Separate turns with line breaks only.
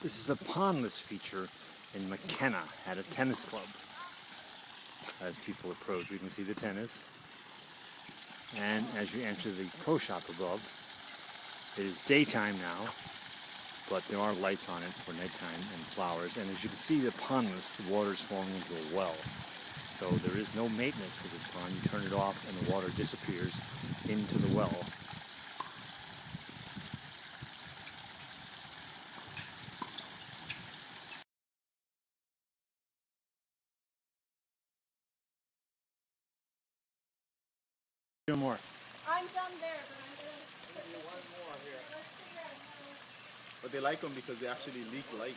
This is a pondless feature in Makena at a tennis club. As people approach, you can see the tennis. And as you enter the pro shop above, it is daytime now, but there are lights on it for nighttime and flowers. And as you can see, the pondless, the water is flowing into a well. So there is no maintenance for this pond. You turn it off and the water disappears into the well. Two more.
I'm done there, but I'm going to...
One more here. But they like them because they actually leak light.